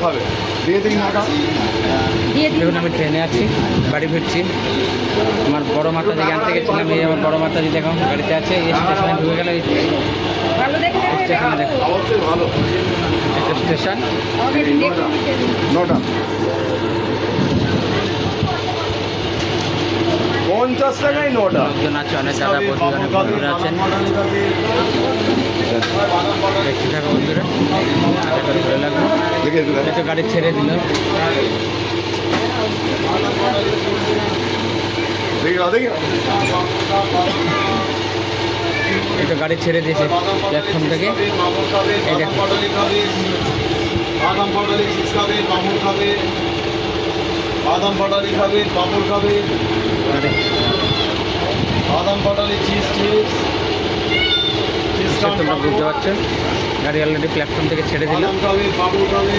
খাবে দিয়ে দিন নটা। দেখুন আমি ট্রেনে আছি, বাড়ি ফিরছি। আমার বড় মাতাজি আনতে গেছিলাম, এই আমার বড় মাতাজি দেখো গাড়িতে আছে। এই স্টেশনে ঢুকে গেল, এই স্টেশনে দেখো, অবশ্যই ভালো। একটা স্টেশন। নটা 50 টাকায় নটা। লোকজন আছে, অনেক দাদা বৌদি, অনেক বন্ধুরা আছেন। দেখতে থাকো বন্ধুরা, আশা করি ভালো লাগবে। এই তো গাড়ি ছেড়ে দিল। এই তো গাড়ি ছেড়ে দিয়েছে প্ল্যাটফর্ম থেকে। এই দেখো বাদাম পাটালি চিপস খাবে, পাঁপড় খাবে, বাদাম পাটালি খাবে, পাঁপড় খাবে, বাদাম পাটালি চিপস তোমরা বুঝতে পারছো, গাড়ি অলরেডি প্ল্যাটফর্ম থেকে ছেড়ে দিল। বাদাম খাবে, পাঁপড় খাবে।